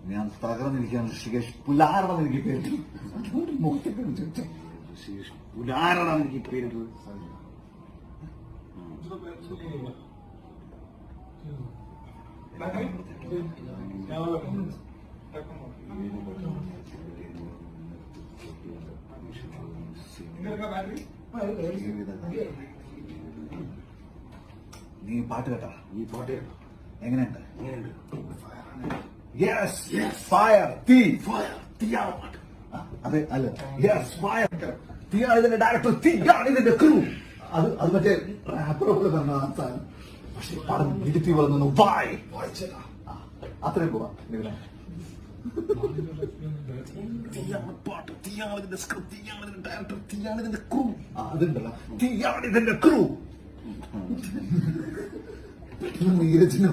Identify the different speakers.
Speaker 1: ഞാൻ തകർന്നിരിക്കുകയാണ് ഋഷികേഷ് പുലാരണം എനിക്ക് പേര് മുഖത്തേക്ക് ചോദിച്ചു ഋഷികേഷ് പുലാരണം എനിക്ക് പേരിട്ടത് നീ പാട്ട് കേട്ടാ ഈ പാട്ട് കേട്ടോ എങ്ങനെയുണ്ട് യെസ് ഫയർ തീ തീയാണ് പാട്ട് അതെ അല്ല യെസ് ഫയർ തീയാണ് ഇതിന്റെ ഡയറക്ടർ തീയാണ് ഇതിന്റെ ക്രൂ അത് മറ്റേ റാപ്പറൊക്കെ പറഞ്ഞ സാധനം പക്ഷെ പടം ഇടുത്തി വളർന്നു വായിച്ചതാ അത്രയും പോവാ തീയാണ് പാട്ട് തീയാണ് ഇതിന്റെ സ്ക്രിപ്റ്റ് തീയാണ് ഇതിന്റെ ഡയറക്ടർ തീയാണ് ഇതിന്റെ ക്രൂ അതുണ്ടല്ലോ തീയാണ് ഇതിന്റെ ക്രൂ നീരജിനെ